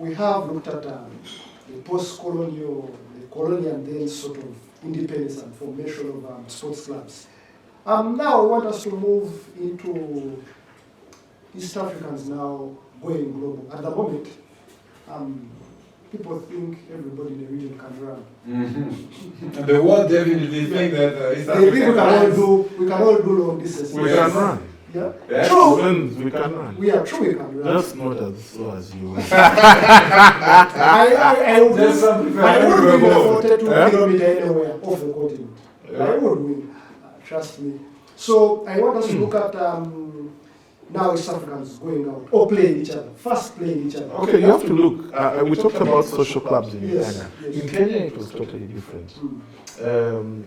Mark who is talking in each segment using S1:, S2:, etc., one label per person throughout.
S1: we have looked at the post-colonial, the colonial then sort of independence and formation of sports clubs. Now I want us to move into East Africans now going global. At the moment, people think everybody in the region can run.
S2: Mm-hmm. The world definitely think that East
S1: They think
S2: Africa
S1: we can all do long distance.
S3: We can run.
S1: Yeah?
S2: Yes.
S1: True.
S3: We can run.
S1: We are true we can run.
S3: Just not as slow as you.
S1: I would
S2: Just something
S1: I would win
S2: very
S1: the 42 kilometer anywhere off the continent. I would win. Trust me. So I want us to look at now East Africans going out or playing each other. First playing each other.
S3: Okay, you have to look. We talked about social clubs in
S1: Yes,
S3: Ghana.
S1: yes.
S3: In Kenya, it was totally different.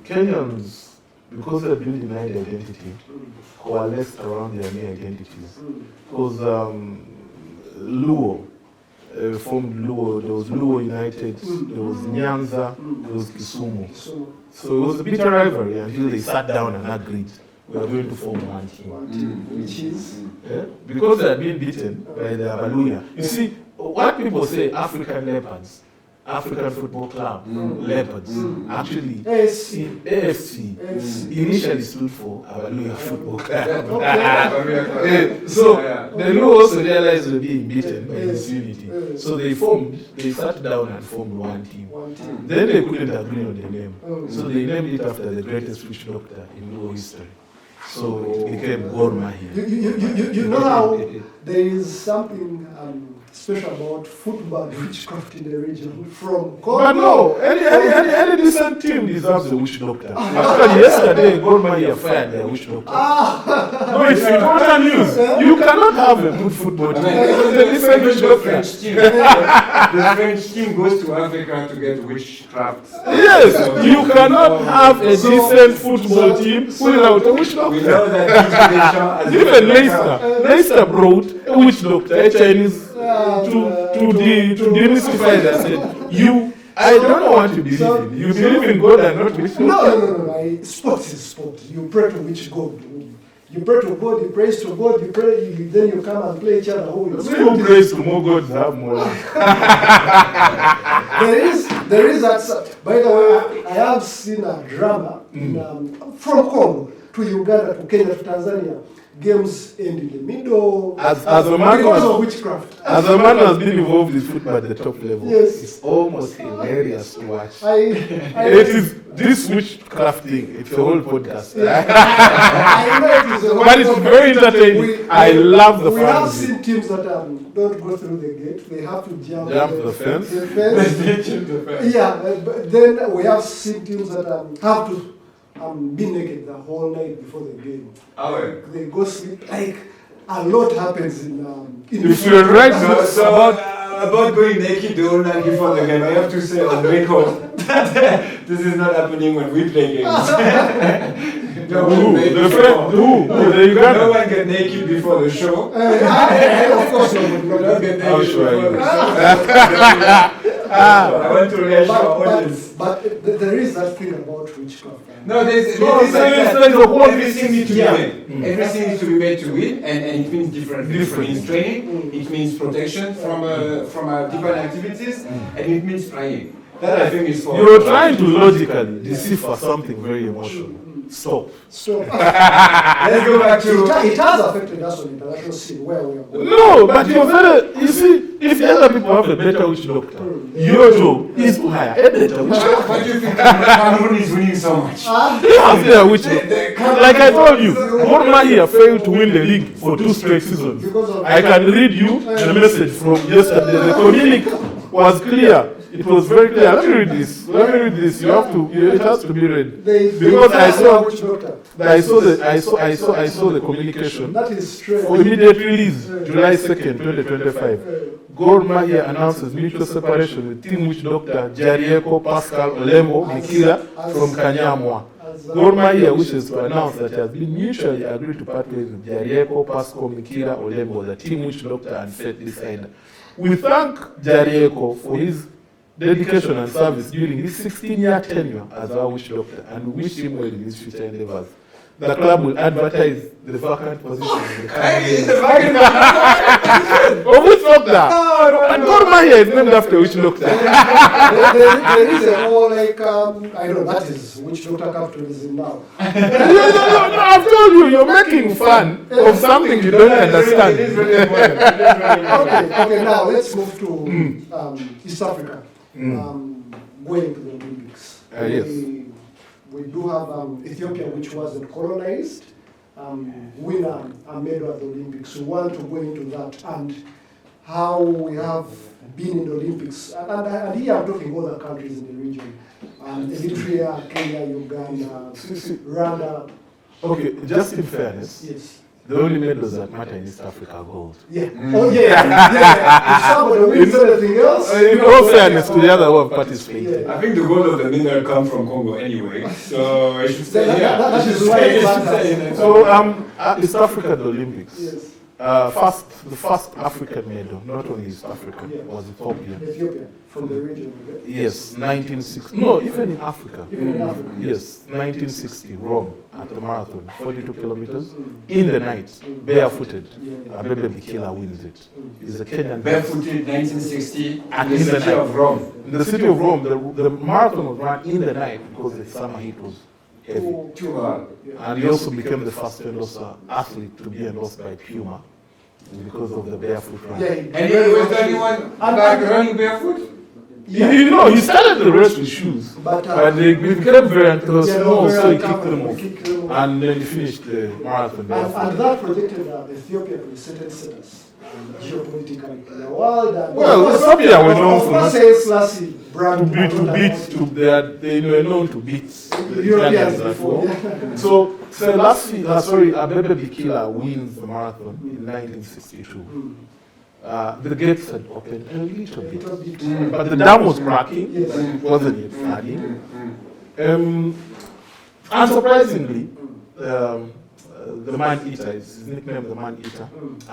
S3: Kenyans, because they built denied identity, coalesced around their main identities. Because Luo formed Luo, there was Luo United, there was Nyanza, there was Kisumu. So it was a bitter rivalry until they sat down and agreed we are going to form one team.
S1: Which is
S3: Because they had been beaten by the Abaluya. You see, what people say African leopards, African Football Club, leopards, actually AFC initially stood for Abaluya Football Club. So the Luo also realized they were being beaten by this unity. So they sat down and formed one team. Then they couldn't agree on the name. So they named it after the greatest witch doctor in Luo history. So it became Gor Mahia.
S1: You know how there is something special about football witchcraft in the region from
S3: But no, any decent team deserves a witch doctor. Actually, yesterday, Gor Mahia fired their witch doctor. No, it's important news. You cannot have a good football team. The decent witch doctor.
S2: The French team goes to Africa to get witchcraft.
S3: Yes, you cannot have a decent football team without a witch
S2: We
S3: doctor.
S2: know that each nation has
S3: Even Leicester brought a witch doctor, a Chinese, to demystify that. Said, I don't want to believe in. You believe in God and not witch doctor.
S1: No. Sports is sport. You pray to which God? You pray to God, you praise to God, you pray, then you come and play each other.
S3: Who prays to more gods have more life?
S1: There is that. By the way, I have seen a drama from Congo to Uganda to Kenya to Tanzania. Games end in the middle
S3: As a man
S1: because of witchcraft.
S3: As a man who has been involved in football at the top level,
S1: Yes.
S3: it's almost hilarious to watch.
S1: It
S3: is this witchcraft thing. It's a whole podcast.
S1: I know it is a
S3: But it's very entertaining. I love the
S1: We have
S3: fans.
S1: seen teams that don't go through the gate. They have to jump
S3: The fence.
S1: The fence. Yeah, but then we have seen teams that have to be naked the whole night before the game. They go sleep. Like a lot happens in
S3: If you're right,
S2: So about going naked the whole night before the game, I have to say on record that this is not happening when we play games. No one get naked before the show.
S1: Of course,
S2: We don't get naked
S3: I'll
S2: before
S3: show you.
S2: the show. I want to reassure our audience.
S1: but there is that thing about witchcraft.
S2: No, there's everything needs to be made. Everything needs to be made to win, and it means different things. It means training, it means protection from different activities, and it means praying. That I think is for.
S3: You're trying to logically decipher something very emotional. Stop.
S1: So
S2: Let's go back to.
S1: it has affected us on international scene where we are going.
S3: No, but you see, if the other people have a better witch doctor, your job is to hire a better witch doctor.
S2: Why do you think Cameroon is winning so much?
S3: They have their witch doctor. Like I told you, Gor Mahia failed to win the league for 2 straight seasons. I can read you the message from yesterday. The communique was clear. It was very clear. Let me read this. You have to. It has to be read because I saw the communication.
S1: That is strange.
S3: For immediate release, July 2nd, 2025. Gor Mahia announces mutual separation with team witch doctor Jarieko Pascal Olembo Mikila from Kanyamwa. Gor Mahia wishes to announce that it has been mutually agreed to part ways with Jarieko Pascal Mikila Olembo, the team witch doctor and faith decider. We thank Jarieko for his dedication and service during his 16-year tenure as our witch doctor, and we wish him well in his future endeavors. The club will advertise the vacant position in the coming years. Of which doctor? And Gor farmer here is named after which doctor?
S1: there is a whole like I know that is which Dr. Capitalism now.
S3: No, I've told you, you're making fun of something you don't understand.
S2: It is really important. It is really important.
S1: Okay, now let's move to East Africa. Going to the Olympics.
S3: Yes.
S1: We do have Ethiopia, which wasn't colonized, win a medal at the Olympics. We want to go into that and how we have been in the Olympics. And here I'm talking other countries in the region. Eritrea, Kenya, Uganda, Rwanda.
S3: Okay, just in fairness,
S1: Yes.
S3: the only medals that matter in East Africa are gold.
S1: Yeah. Oh, yeah. If somebody wins anything else.
S3: In all fairness to the other who have participated.
S2: I think the goal of the medal comes from Congo anyway, so I should say,
S1: That is why it matters.
S3: So, East Africa, the Olympics.
S1: Yes.
S3: The first African medal, not only East Africa,
S1: Yeah.
S3: was Ethiopia.
S1: Ethiopia, from the region. Okay?
S3: Yes, 1960. No, even in Africa.
S1: Even in Africa.
S3: Yes, 1960, Rome, at the marathon, 42 kilometers, in the night, barefooted. Abebe Bikila wins it. He's a Kenyan.
S2: barefooted 1960
S3: And
S2: in the
S3: in the
S2: city
S3: night.
S2: of Rome.
S3: In the city of Rome, the marathon was run in the night because the summer heat was heavy.
S2: Too hard.
S3: And he also became the first athlete to be endorsed by Puma because of the barefoot run.
S2: And he was the only one back running barefoot?
S3: He started the race with shoes,
S1: But
S3: they became very small, so he kicked them off.
S1: Kicked them off.
S3: And then he finished the marathon barefoot.
S1: And that projected Ethiopia to a certain status geopolitically in the world. And
S3: Well, Ethiopia were known for not-
S1: Selassie brand
S3: they were known to beat the
S1: Europeans
S3: Italians as
S1: before.
S3: well. So Abebe Bikila wins the marathon in 1962. The gates had opened a little bit, but the dam was cracking,
S1: Yes.
S3: but it wasn't yet flooding. Unsurprisingly, the man-eater, his nickname the man-eater,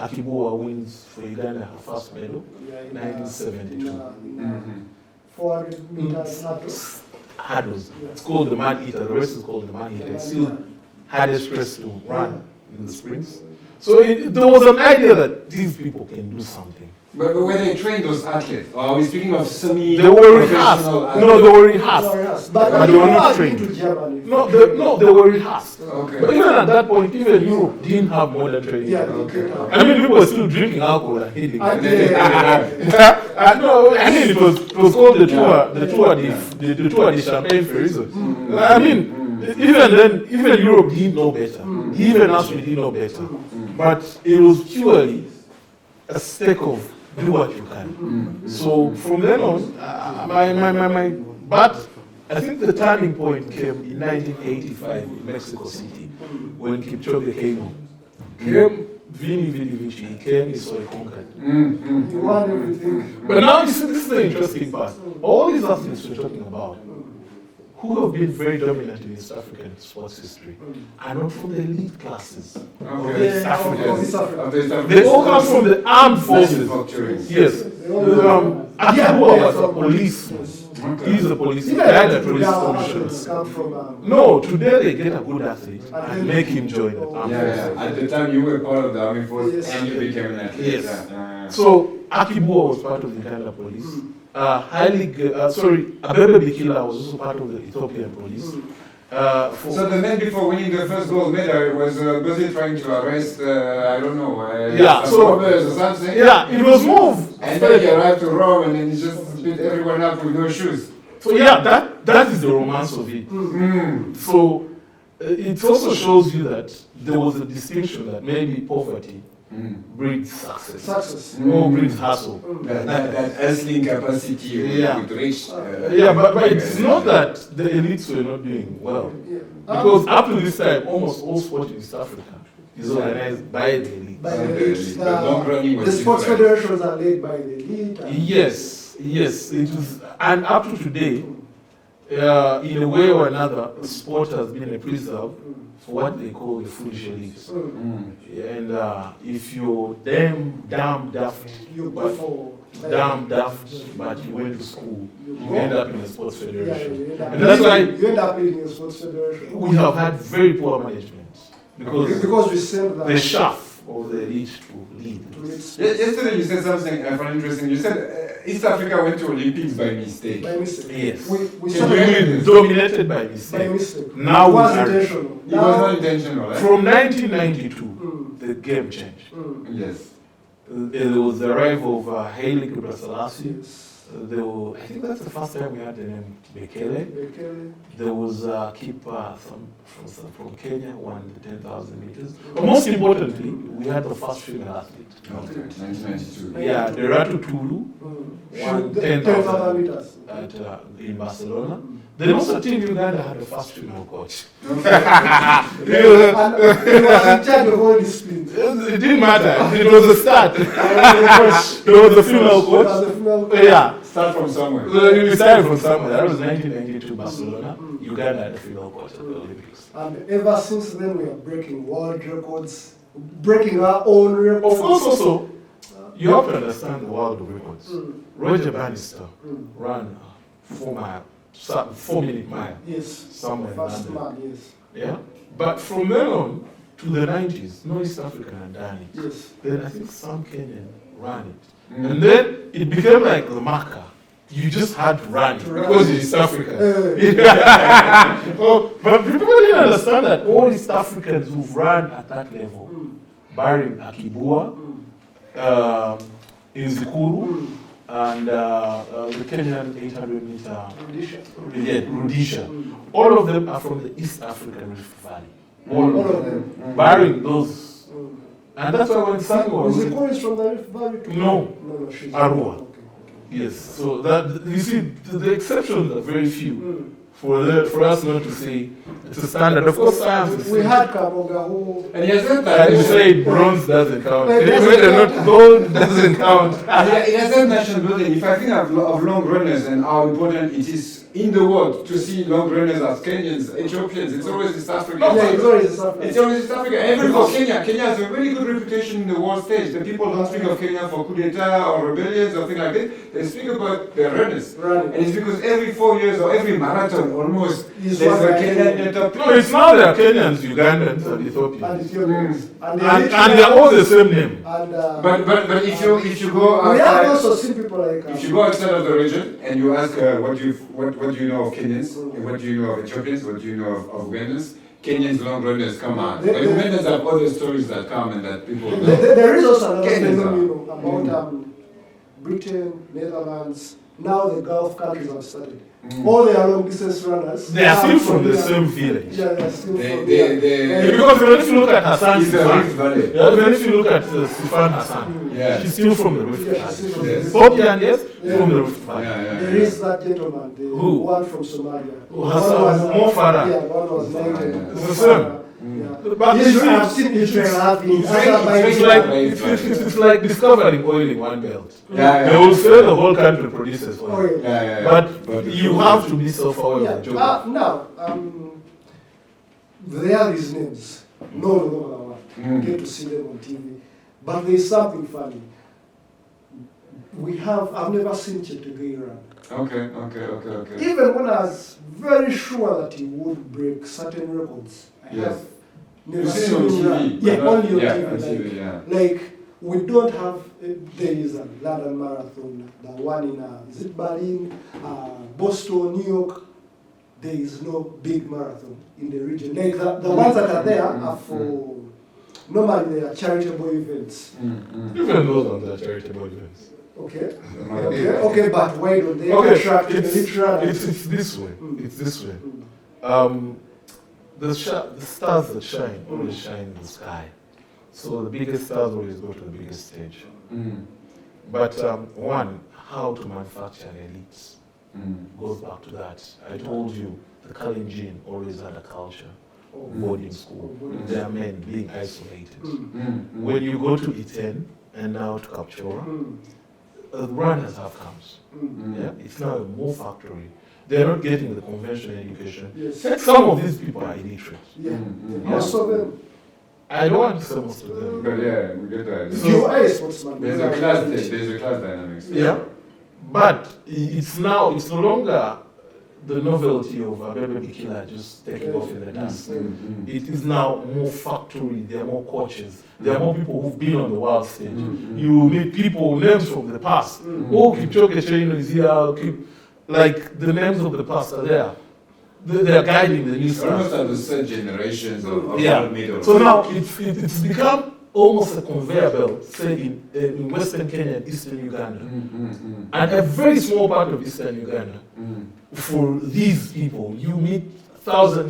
S3: Akibua wins for Uganda her first medal, 1972.
S1: 400 meters
S3: Hurdles. It's called the man-eater, the race is called the man-eater. It's still hardest race to run in the sprints. So there was an idea that these people can do something.
S2: But were they trained, those athletes? Or are we speaking of
S3: They were rehearsed. No, they were rehearsed.
S1: But
S3: they were not trained.
S1: To Germany.
S3: No, they were rehearsed.
S2: Okay.
S3: But even at that point, even Europe didn't have modern training.
S1: Yeah,
S3: techniques. I mean, people were still drinking alcohol and hitting.
S1: Yeah.
S3: No, I mean, it was called the Tour de Champagne for a reason. I mean, even then, even Europe didn't know better. Even us, we didn't know better. But it was purely a stake of do what you can. So from then on, but I think the turning point came in 1985 in Mexico City when Kipchoge came. Vini Vici, he came, he saw, he conquered.
S1: You want everything.
S3: But now this is the interesting part. All these athletes we're talking about, who have been very dominant in East African sports history, are not from the elite classes of East Africa. They all come from the armed forces. Yes. Akibua was a policeman. He's a policeman. He had a police commission. No, today they get a good athlete and make him join the armed forces.
S2: At the time you were part of the army force and you became an athlete.
S3: Yes. So Akibua was part of the Uganda police. Abebe Bikila was also part of the Ethiopian police.
S2: So the man before winning the first gold medal was busy trying to arrest, robbers or something?
S3: Yeah, it was more.
S2: And then he arrived to Rome and then he just beat everyone up with no shoes.
S3: So that is the romance of it. So it also shows you that there was a distinction that maybe poverty breeds success. Or breeds hustle.
S2: That hustling capacity with rich.
S3: But it's not that the elites were not doing well. Because up to this time, almost all sport in East Africa is organized by the elite.
S1: The sports federations are led by the elite.
S3: Yes, it is. And up to today, in a way or another, sport has been a preserve for what they call the foolish elites. And if you're damn daft, but you went to school, you end up in a sports federation. And that's why
S1: you end up in a sports federation.
S3: We have had very poor management
S1: because we send
S3: the shaft of the elite to lead.
S2: Yesterday you said something interesting. You said East Africa went to Olympics by mistake.
S1: By mistake.
S3: Yes.
S1: We
S2: Yeah,
S1: started
S3: Dominated by
S1: by
S3: mistake.
S1: mistake.
S3: Now
S1: it was
S3: we are-
S1: intentional.
S2: It was not intentional, right?
S3: From 1992,
S1: Mm,
S3: the game changed.
S2: Yes.
S3: There was the arrival of Haile Selassie.
S1: yes.
S3: I think that's the first time we had the name Bekele.
S1: Bekele.
S3: There was a keeper from Kenya, won the 10,000 meters. But most importantly, we had the first female athlete.
S2: Okay, 1992.
S3: Yeah, the Ratu Tulu won 10,000
S1: meters.
S3: in Barcelona. Then also Team Uganda had the first female coach.
S1: And he was in charge of all disciplines.
S3: It didn't matter. It was a start. There was a female
S1: It
S3: coach.
S1: was a female coach.
S3: Yeah.
S2: Start from somewhere.
S3: We started from somewhere. That was 1992 Barcelona. Uganda had a female coach at the Olympics.
S1: And ever since then, we are breaking world records, breaking our own records.
S3: Of course, also, you have to understand the world of records.
S1: Mm.
S3: Roger Bannister
S1: Mm.
S3: ran a 4-minute mile
S1: Yes.
S3: somewhere in
S1: First
S3: London.
S1: man, yes.
S3: Yeah? But from then on to the 90s, no East African had done it.
S1: Yes.
S3: Then I think some Kenyan ran it.
S2: Mm.
S3: And then it became like the marker. You just had to run it
S1: To run
S3: because
S1: it.
S3: it's East Africa.
S1: Uh,
S3: But people didn't understand that all East Africans who've run at that level,
S1: mm,
S3: barring Akibua,
S1: mm,
S3: Inzikuru,
S1: mm.
S3: and the Kenyan 800 meter,
S1: Rhodesia.
S3: Rudisha.
S1: Mm.
S3: All of them are from the East African Rift Valley.
S1: All of them.
S3: Barring those.
S1: Mm.
S3: And that's why when Sango
S1: Is
S3: was
S1: the chorus from the Rift Valley too?
S3: No.
S1: No, she's
S3: Arua.
S1: Okay.
S3: yes, so that you see the exceptions are very few.
S1: Mm.
S3: For us not to say it's a standard. Of course, science is.
S1: We had Kaboga who.
S2: And he has said that.
S3: And you say bronze doesn't count.
S1: It doesn't
S3: Whether or
S1: count.
S3: not gold doesn't count.
S2: It has said national building. If I think of long runners and how important it is in the world to see long runners as Kenyans, Ethiopians, it's always East Africa.
S1: Yeah, it's always Africa.
S2: It's always East Africa. And even for Kenya, Kenya has a really good reputation in the world stage. The people don't speak of Kenya for coup d'etat or rebellions or things like this. They speak about their runners.
S1: Running.
S2: And it's because every 4 years or every marathon almost,
S1: Is
S2: there's
S1: one
S2: a
S1: guy
S2: Kenyan
S1: who-
S2: in the top.
S3: No, it's now they're Kenyans, Ugandans, and
S1: And
S3: Ethiopians.
S1: Ethiopians. And
S3: And they're all the same name.
S1: And,
S2: But if you go
S1: we have
S2: outside,
S1: also seen people like.
S2: if you go outside of the region and you ask what do you know of Kenyans, what do you know of Ethiopians, what do you know of Ugandans, Kenyans long runners come out. But Ugandans have other stories that come and that people know.
S1: There is also another
S2: Kenyans are-
S1: phenomenon about Britain, Netherlands. Now the Gulf countries have started. All the long distance runners.
S3: They are still from the
S1: yeah.
S3: same village.
S1: Yeah, they are still
S2: They-
S1: from
S2: they-
S1: there.
S2: they-
S3: Because even if you look at Hassan
S2: It's the Rift
S3: Sifan,
S2: Valley.
S3: even if you look at Sifan Hassan,
S2: Yeah.
S3: she's still from the Rift
S1: Yeah, she's still from
S3: Valley.
S1: the Rift
S3: Ethiopian, yes,
S1: Yeah.
S3: from the Rift Valley.
S1: There is that gentleman, the
S3: Who?
S1: one from Somalia.
S3: Who has more Farah.
S1: Yeah, one was 90.
S2: It's
S3: the same.
S1: Yeah.
S3: But
S1: Yes,
S3: it's,
S1: I've seen Israel have been
S3: it's like it's like discovering oil in one belt.
S2: Yeah,
S3: They will say the whole country produces
S1: Oh,
S3: oil,
S1: yeah.
S3: but you have to be self-aware of the
S1: Yeah.
S3: geography.
S1: Now, there are these names. No,
S2: Mm.
S1: get to see them on TV. But there's something funny. I've never seen Chetegei run.
S2: Okay.
S1: Even when I was very sure that he would break certain records, I
S2: Yes.
S1: have never
S2: You've seen
S1: seen
S2: on
S1: him run.
S2: TV.
S1: Yeah,
S2: but not-
S1: only on
S2: yeah,
S1: TV.
S2: on
S1: Like,
S2: TV, yeah.
S1: like, we don't have, there is a London Marathon, the one in, is it Berlin, Boston, New York. There is no big marathon in the region. Like the ones that are there are for, normally they are charitable events.
S3: Even those ones are charitable events.
S1: Okay?
S2: Mm.
S1: Okay, but why don't they
S3: Okay,
S1: attract the
S3: it's this way.
S1: Mm.
S3: It's this way.
S1: Mm.
S3: The stars that shine always shine in the sky. So the biggest stars always go to the biggest stage. But one, how to manufacture an elite goes back to that. I told you the Kalenjin always had a culture of boarding school. They are men being isolated. When you go to Iten and now to Kapchora, runners have comes. Yeah, it's now a more factory. They're not getting the conventional education.
S1: Yes.
S3: Some of these people are illiterate.
S1: Yeah. Most of them.
S3: I don't want to say most of them.
S2: But yeah, we get that.
S1: If you are a sportsman,
S2: There's a class dynamics.
S3: Yeah. But it's no longer the novelty of Abebe Bikila just taking off in the dust. It is now more factory, there are more coaches, there are more people who've been on the world stage. You meet people, names from the past. Oh, Kipchoge Cheino is here, like the names of the past are there. They are guiding the new
S2: Almost
S3: stars.
S2: at the third generations of
S3: Yeah.
S2: middle.
S3: So now it's become almost a conveyor belt, say in Western Kenya and Eastern Uganda. And a very small part of Eastern Uganda. For these people, you meet thousands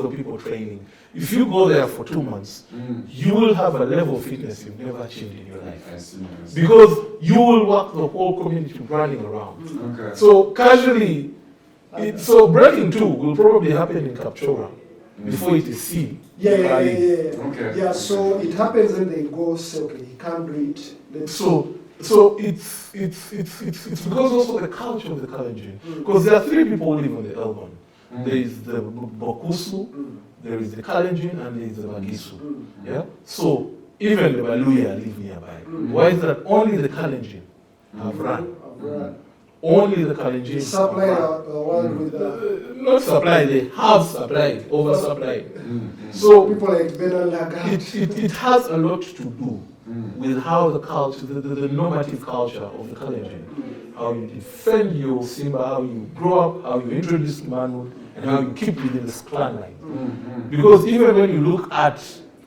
S3: of people training. If you go there for 2 months, you will have a level of fitness you've never achieved in your life.
S2: I see.
S3: Because you will work the whole community running around.
S2: Okay.
S3: So casually, so breaking two will probably happen in Kapchora before it is seen.
S1: Yeah.
S2: Okay.
S1: Yeah, so it happens and they go, say, okay, he can't do it.
S3: So it's because also the culture of the Kalenjin. Because there are 3 people who live on the Elgon. There is the Bokusu, there is the Kalenjin, and there is the Bagisu. Yeah. So even the Baluya live nearby. Why is that? Only the Kalenjin have run. Only the Kalenjin.
S1: Supply the world with
S3: not supply, they have supplied, oversupplied.
S1: so people like Benalaga.
S3: It has a lot to do with how the culture, the normative culture of the Kalenjin, how you defend your Simba, how you grow up, how you introduce manhood, and how you keep within this clan line. Because even when you look at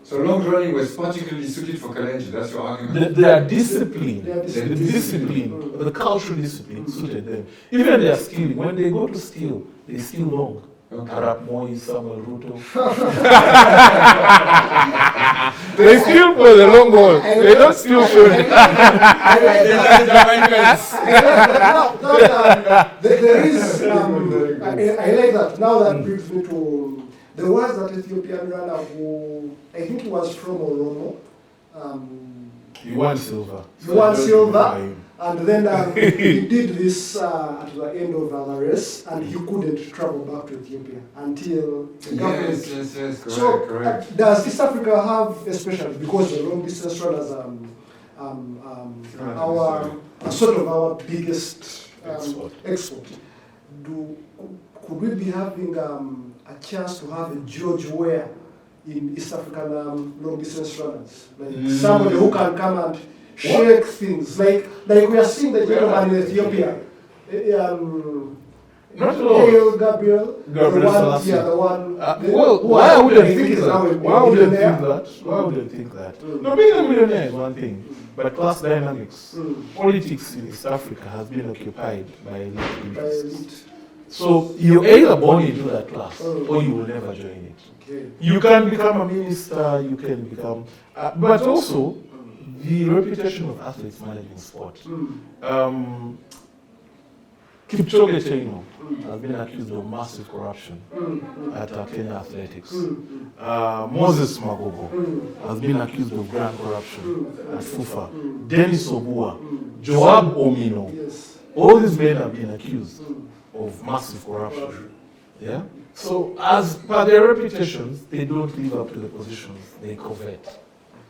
S2: So long running was particularly suited for Kalenjin, that's your argument?
S3: their discipline,
S1: Their
S3: the discipline, the cultural discipline suited them. Even their skilling, when they go to steal, they steal long.
S2: Okay.
S3: Arap Moi, Samuel Ruto. They steal for the long haul. They don't steal for
S1: There is, I like that. Now that brings me to, there was that Ethiopian runner who, I think he was from Oromo.
S3: You won silver.
S1: He won silver, and then he did this at the end of the race, and he couldn't travel back to Ethiopia until the government.
S2: Yes, correct,
S1: So,
S2: correct.
S1: does East Africa have, especially because the long distance runners are sort of our biggest export? Could we be having a chance to have a George Weah in East African long distance runners, like somebody who can come and shake things, like we are seeing the gentleman in Ethiopia,
S3: Not at all.
S1: Gabriel, the one.
S3: Why would I think
S1: he's
S3: that?
S1: now a
S3: Why would I think
S1: millionaire.
S3: that? Why would I think that? No, being a millionaire is one thing, but class dynamics, politics in East Africa has been occupied by elite interests. So you're either born into that class or you will never join it.
S1: Okay.
S3: You can become a minister, you can become, but also the reputation of athletes managing sport. Kipchoge Cheino has been accused of massive corruption at Kenya Athletics. Moses Magogo has been accused of grand corruption at FUFA. Dennis Obua, Joab Omino,
S1: Yes.
S3: all these men have been accused of massive corruption. Yeah? So as per their reputations, they don't live up to the positions they covet.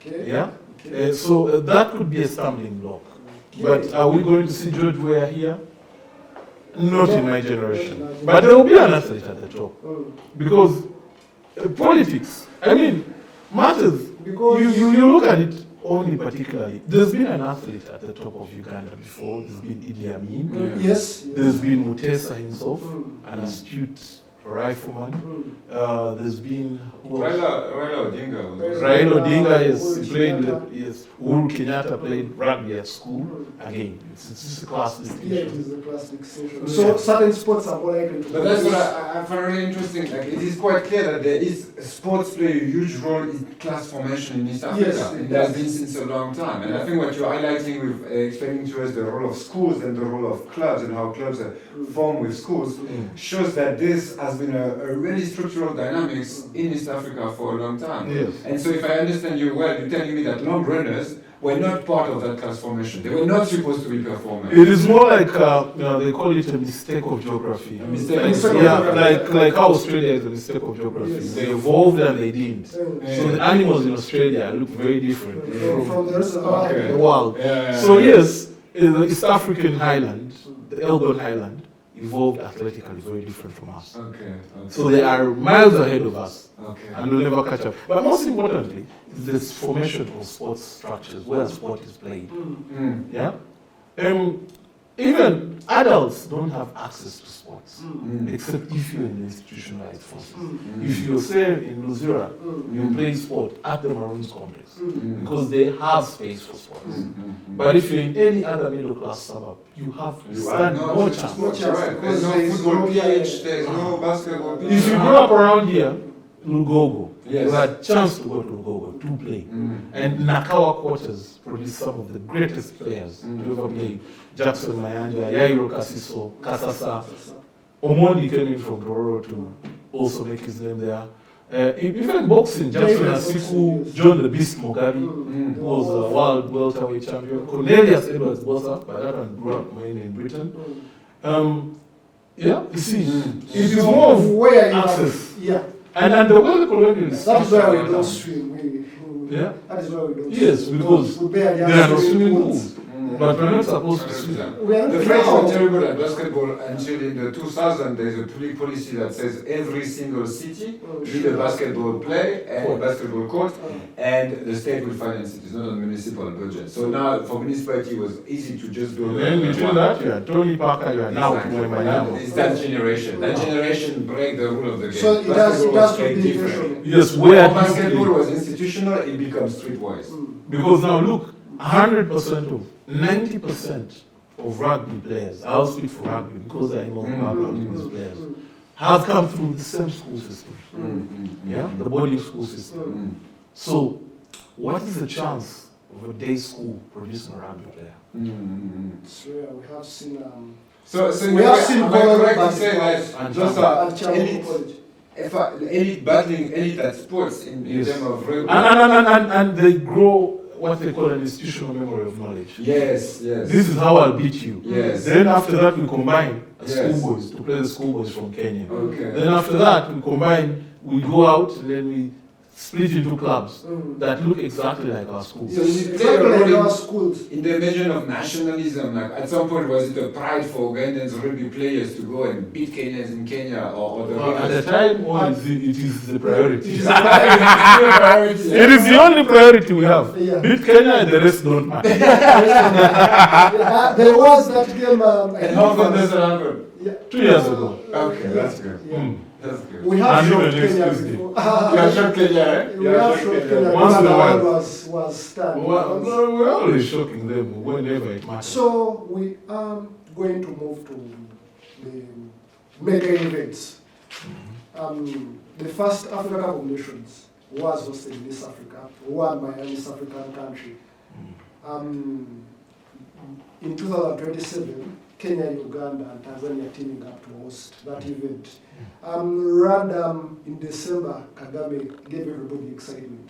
S1: Okay.
S3: Yeah? So that could be a stumbling block. But are we going to see George Weah here? Not in my generation. But there will be an athlete at the top. Because politics, I mean, matters.
S1: Because
S3: You look at it only particularly. There's been an athlete at the top of Uganda before. There's been Idi Amin.
S1: Yes.
S3: There's been Mutesa himself, an astute rifleman. There's been
S2: Raila Odinga.
S3: Raila Odinga, yes, he played, yes. Uhuru Kenyatta played rugby at school. Again, it's just a class
S1: Yeah, it
S3: distinction.
S1: is a class distinction. So certain sports are more likely to.
S2: But that's what I find really interesting. Like, it is quite clear that there is sports play a huge role in class formation in East Africa.
S1: Yes,
S2: and it has been since a long time. And I think what you're highlighting with explaining to us the role of schools and the role of clubs and how clubs are formed with schools shows that this has been a really structural dynamics in East Africa for a long time.
S3: Yes.
S2: And so if I understand you well, you're telling me that long runners were not part of that class formation. They were not supposed to be performers.
S3: It is more like they call it a mistake of geography.
S2: A mistake of
S3: Yeah,
S2: geography.
S3: like how Australia is a mistake of geography.
S1: Yes.
S3: They evolved and they didn't.
S1: Yeah.
S3: So the animals in Australia look very different
S1: From the rest of the
S2: Okay.
S3: the world.
S2: Yeah.
S3: So yes, the East African highland, the Elgon highland, evolved athletically very different from us.
S2: Okay.
S3: So they are miles ahead of us,
S2: Okay.
S3: and will never catch up. But most importantly, is this formation of sports structures where sport is played. Yeah. Even adults don't have access to sports, except if you're in institutionalized forces. If you're say in Luzira, you play sport at the Maroons complex because they have space for sports. But if you're in any other middle class suburb, you have no chance.
S2: No chance. There's no football pitch, there's no basketball pitch.
S3: If you grew up around here, Lugogo,
S2: Yes.
S3: you had a chance to go to Lugogo to play. And Nakawa quarters produced some of the greatest players to ever play. Jackson Mayanja, Yairo Kasiso, Kasasa. Omondi came in from Dororo to also make his name there. Even boxing, Jackson Asiku, John the Beast Mogari, who was a world welterweight champion. Cornelius Edwards Bosa, by that one grew up mainly in Britain. Yeah, you see, it is more of
S1: where you
S3: access.
S1: Yeah.
S3: And the way the Colonial is
S1: That's where we
S3: structured
S1: don't
S3: now.
S1: swim.
S3: Yeah.
S1: That is where we don't
S3: Yes,
S1: swim.
S3: because
S1: we barely
S3: there
S1: have
S3: are no swimming pools.
S2: Mm.
S3: But we're not supposed to swim.
S1: We are
S2: The
S1: not
S2: French were
S1: now.
S2: terrible at basketball until in the 2000s there's a policy that says every single city need a basketball play and a basketball court, and the state will finance it. It's not on the municipal budget. So now for municipality it was easy to just build
S3: And then between that, you had Tony Parker, you had now
S2: Exactly.
S3: Wembanyama.
S2: It's that generation. That generation break the rule of the game.
S1: So it has
S2: Basketball was
S1: to
S2: played
S1: be
S2: differently.
S1: different.
S3: Yes,
S2: When
S3: where
S2: basketball was institutional, it becomes streetwise.
S3: because now look, 100% of 90% of rugby players, I'll speak for rugby because I know about these players, have come through the same school system. Yeah, the boarding school system. So, what is the chance of a day school producing a rugby player?
S1: So yeah, we have seen.
S2: So
S1: We have seen
S2: am I
S1: Colonial
S2: correct to
S1: basketball
S2: say that
S3: and
S2: just
S1: and Chapel
S2: elite,
S1: College.
S2: elite battling elite at sports in
S3: Yes.
S2: terms of rugby?
S3: And they grow what they call an institutional memory of knowledge.
S2: Yes, yes.
S3: This is how I'll beat you.
S2: Yes.
S3: Then after that, we combine
S2: Yes.
S3: schoolboys to play the schoolboys from Kenya.
S2: Okay.
S3: Then after that, we go out and then we split into clubs that look exactly like our schools.
S2: So you play a
S1: Exactly
S2: role
S1: like our
S2: in,
S1: schools.
S2: in the measure of nationalism. Like at some point, was it a pride for Ugandan rugby players to go and beat Kenyans in Kenya or the
S3: Well, at the time, it is the priority.
S2: It is a priority.
S3: It is the only priority we have.
S1: Yeah.
S3: Beat Kenya and the rest don't matter.
S1: There was that game.
S2: And how come doesn't happen?
S1: Yeah.
S3: 2 years ago.
S2: Okay, that's good.
S1: Yeah.
S2: That's good.
S1: We have
S3: And
S1: shot
S3: even
S1: Kenya
S3: excuse me.
S1: before.
S2: You have shot Kenya, eh?
S1: We
S2: You
S1: have
S2: shot
S1: shot Kenya.
S3: Once in a
S1: The
S3: while.
S1: world was stunned.
S3: Well, no, we're always shocking them whenever it matters.
S1: So we are going to move to the mega events. The first Africa Cup of Nations was hosted in East Africa, won by an East African country. In 2027, Kenya, Uganda, and Tanzania teaming up to host that event. Rwanda, in December, Kagame gave everybody excitement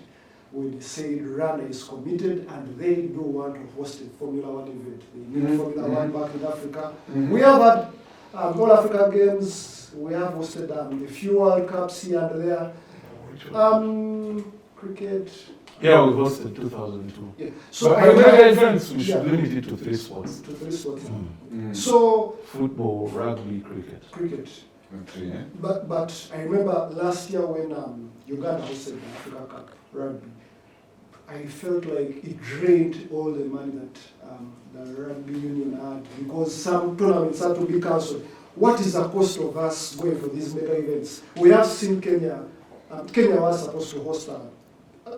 S1: when he said Rwanda is committed and they do want to host a Formula One event. They need Formula One back in Africa. We have had all Africa Games. We have hosted a few World Cups here and there. Cricket.
S3: Yeah, we hosted 2002.
S1: Yeah. So
S3: But
S1: I
S3: by mega
S1: remember
S3: events, we should limit it to 3 sports.
S1: to three sports.
S2: Mm.
S1: So
S3: Football, rugby, cricket.
S1: cricket.
S2: Okay, eh?
S1: But I remember last year when Uganda hosted the Africa Cup rugby, I felt like it drained all the money that the rugby union had because some tournaments had to be cancelled. What is the cost of us going for these mega events? We have seen Kenya. Kenya was supposed to host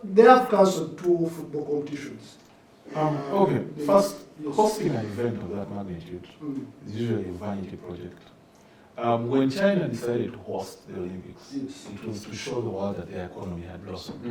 S1: they have cancelled 2 football competitions.
S3: Okay, first, hosting an event of that magnitude
S1: Mm.
S3: is usually a vanity project. When China decided to host the Olympics,
S1: Yes.
S3: it was to show the world that their economy had blossomed.
S1: They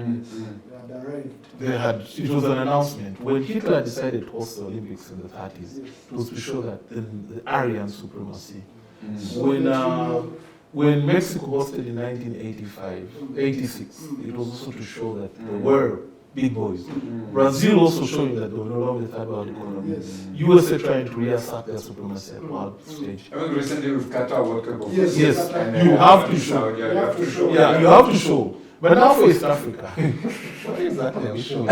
S1: had arrived.
S3: It was an announcement. When Hitler decided to host the Olympics in the 30s,
S1: Yes.
S3: it was to show that the Aryan supremacy.
S2: Mm.
S3: When Mexico hosted in 86, it was also to show that there were big boys. Brazil also showing that they were no longer the third world economy.
S1: Yes.
S3: USA trying to reassert their supremacy at world stage.
S2: I mean, recently with Qatar World Cup. of
S1: Yes,
S2: course.
S3: Yes,
S2: And
S3: you
S2: then
S3: have to
S2: Saudi
S3: show.
S2: Arabia,
S1: You have to show.
S3: Yeah, you have to show. But now for East Africa, what exactly are we showing?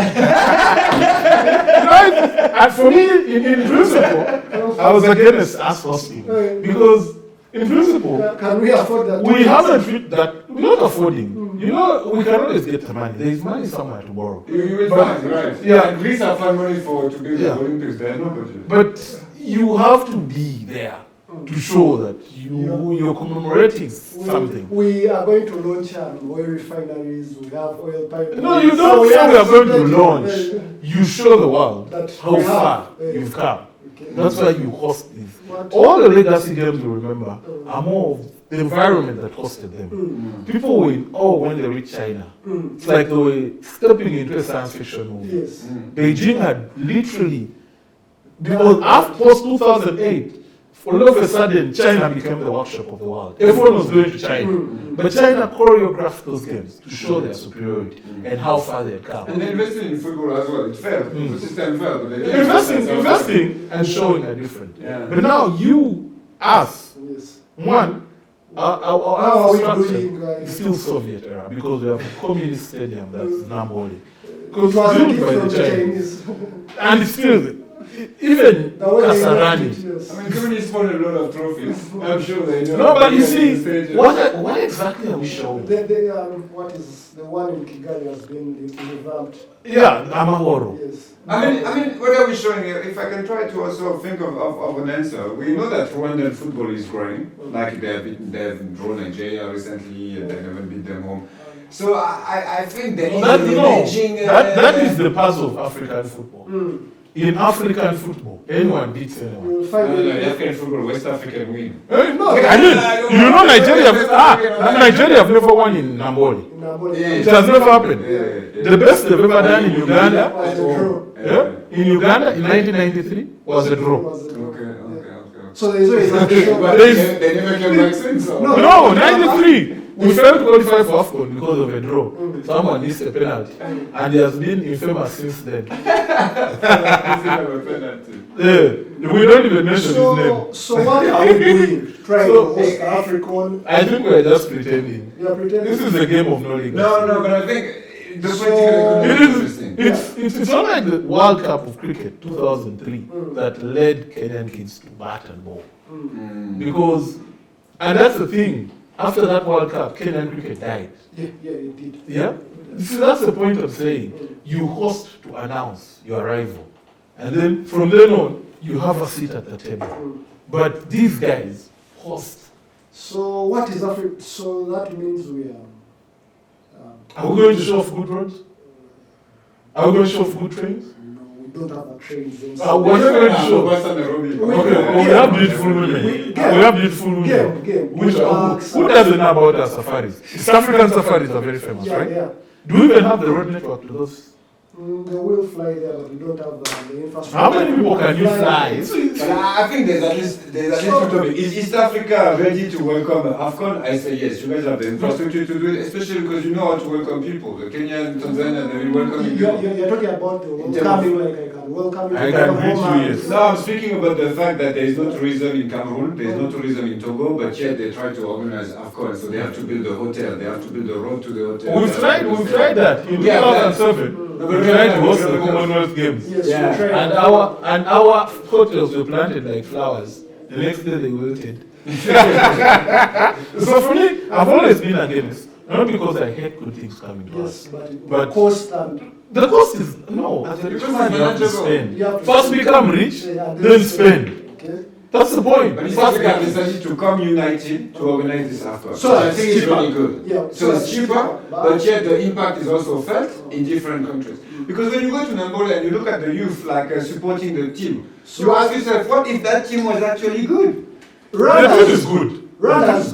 S3: Right? And for me, in principle, I was against us hosting because In principle,
S1: Can we afford that?
S3: we haven't fit that. We're not affording. You know, we can always get the money. There is money somewhere to borrow.
S2: You will
S3: But-
S2: find, right?
S3: yeah.
S2: Greece have found money to build
S3: Yeah.
S2: the Olympics. They have no budget.
S3: But you have to be there to show that you're commemorating something.
S1: We are going to launch oil refineries, we have oil pipelines.
S3: No, you
S1: So
S3: don't
S1: we
S3: say
S1: have
S3: we are going to
S1: to-
S3: launch. You show the world
S1: That
S3: how
S1: we have,
S3: far
S1: eh,
S3: you've come.
S1: Okay.
S3: That's why you host this.
S1: What-
S3: All the legacy games you remember are more of the environment that hosted them. People will, when they reach China, it's like they were stepping into a science fiction movie.
S1: Yes.
S3: Beijing had literally, because after post 2008, all of a sudden China became the workshop of the world. Everyone was going to China. But China choreographed those games to show their superiority and how far they had come.
S2: And they invested in football as well. It failed. The system failed. But they
S3: Investing and showing are different.
S2: Yeah.
S3: But now us,
S1: Yes.
S3: one,
S1: How
S3: our
S1: are we
S3: structure
S1: doing, like-
S3: is still Soviet era because we have a communist stadium that's Namboli.
S1: It
S3: Because
S1: was
S3: built by
S1: different
S3: the Chinese.
S1: Chinese.
S3: And still, even
S1: The way they
S3: Kasarani.
S1: left it, yes.
S2: I mean, communists won a lot of trophies. I'm sure they know.
S3: No, but you
S2: Yeah,
S3: see,
S2: the stage.
S3: what exactly are we showing?
S1: What is the one in Kigali has been revamped?
S3: Yeah, Amahoro.
S1: Yes.
S2: I mean, what are we showing here? If I can try to also think of an answer, we know that Rwandan football is growing. Like they have drawn Nigeria recently, and they haven't beat them home. So I think there is
S3: That,
S2: an
S3: no,
S2: emerging.
S3: that is the path of African football.
S1: Mm.
S3: In African football, anyone beats anyone.
S1: You'll
S2: No,
S1: find
S2: no,
S1: it.
S2: African football, West African win.
S3: No, I mean, you know Nigeria have never won in Namboli.
S1: In Namboli.
S2: Yeah.
S3: It has never happened.
S2: Yeah.
S3: The best they've ever done in Uganda,
S1: Was a draw.
S3: in Uganda in 1993 was a draw.
S1: Was a draw.
S2: Okay.
S1: Yeah. So there's always a show.
S2: But they never came back since. Or?
S3: No, 93. We failed to qualify for AFCON because of a draw. Someone missed a penalty. And he has been infamous since then. Yeah, we don't even mention his name.
S1: So what are we doing? Trying to host AFCON?
S3: I think we're just pretending.
S1: We are pretending.
S3: This is a game of no legacy.
S2: No, but I think the
S1: So-
S2: political
S3: It
S2: economy is
S3: is.
S2: interesting.
S3: It's not like the World Cup of Cricket 2003 that led Kenyan kids to bat and ball. Because, and that's the thing, after that World Cup, Kenyan cricket died.
S1: Yeah, it did.
S3: Yeah? See, that's the point of saying you host to announce your arrival. And then from then on, you have a seat at the table. But these guys host.
S1: So what is Africa? So that means we are.
S3: Are we going to show off good roads? Are we going to show off good trains?
S1: No, we don't have a train.
S3: What are we going to show?
S2: Nairobi.
S3: Okay, well, we have beautiful women. We have beautiful women. Which are, who doesn't know about our safaris? East African safaris are very famous, right?
S1: Yeah.
S3: Do we even have the road network to those?
S1: They will fly there, but we don't have the infrastructure.
S3: How many people can you fly?
S2: But I think there's at least two topics. Is East Africa ready to welcome AFCON? I say yes. You guys have the infrastructure to do it, especially because you know how to welcome people. The Kenyan, Tanzania, they will welcome you.
S1: You're talking about the welcoming, like I can welcome you.
S3: I
S1: to
S3: can
S1: my
S3: greet
S1: home
S3: you,
S1: and-
S3: yes.
S2: No, I'm speaking about the fact that there is no tourism in Cameroon, there is no tourism in Togo, but yet they try to organize AFCON, so they have to build a hotel, they have to build a road to the hotel.
S3: We've tried that in
S2: Yeah,
S3: 2007.
S2: No,
S3: We
S2: but
S3: tried to host the
S2: remember-
S3: Commonwealth Games.
S1: Yes,
S2: Yeah.
S1: we try.
S3: And our hotels were planted like flowers. The next day they wilted. So for me, I've always been against. Not because I hate good things coming to
S1: Yes,
S3: us.
S1: but the cost and
S3: The cost is, no, as a rich
S2: Because
S3: man
S2: it's
S3: you have to
S2: manageable.
S3: spend.
S1: You have to
S3: First
S1: spend.
S3: become rich,
S1: Yeah,
S3: then spend.
S1: Okay.
S3: That's the point.
S2: But East
S3: First
S2: Africa
S3: become-
S2: decided to come united to organize this AFCON.
S1: So
S2: I
S1: it's
S2: think it's
S1: cheaper.
S2: really good.
S1: Yeah,
S2: So it's cheaper, but yet the impact is also felt in different countries. Because when you go to Nambola and you look at the youth like supporting the team, you ask yourself, what if that team was actually good?
S3: The food is
S1: Rwanda
S3: good.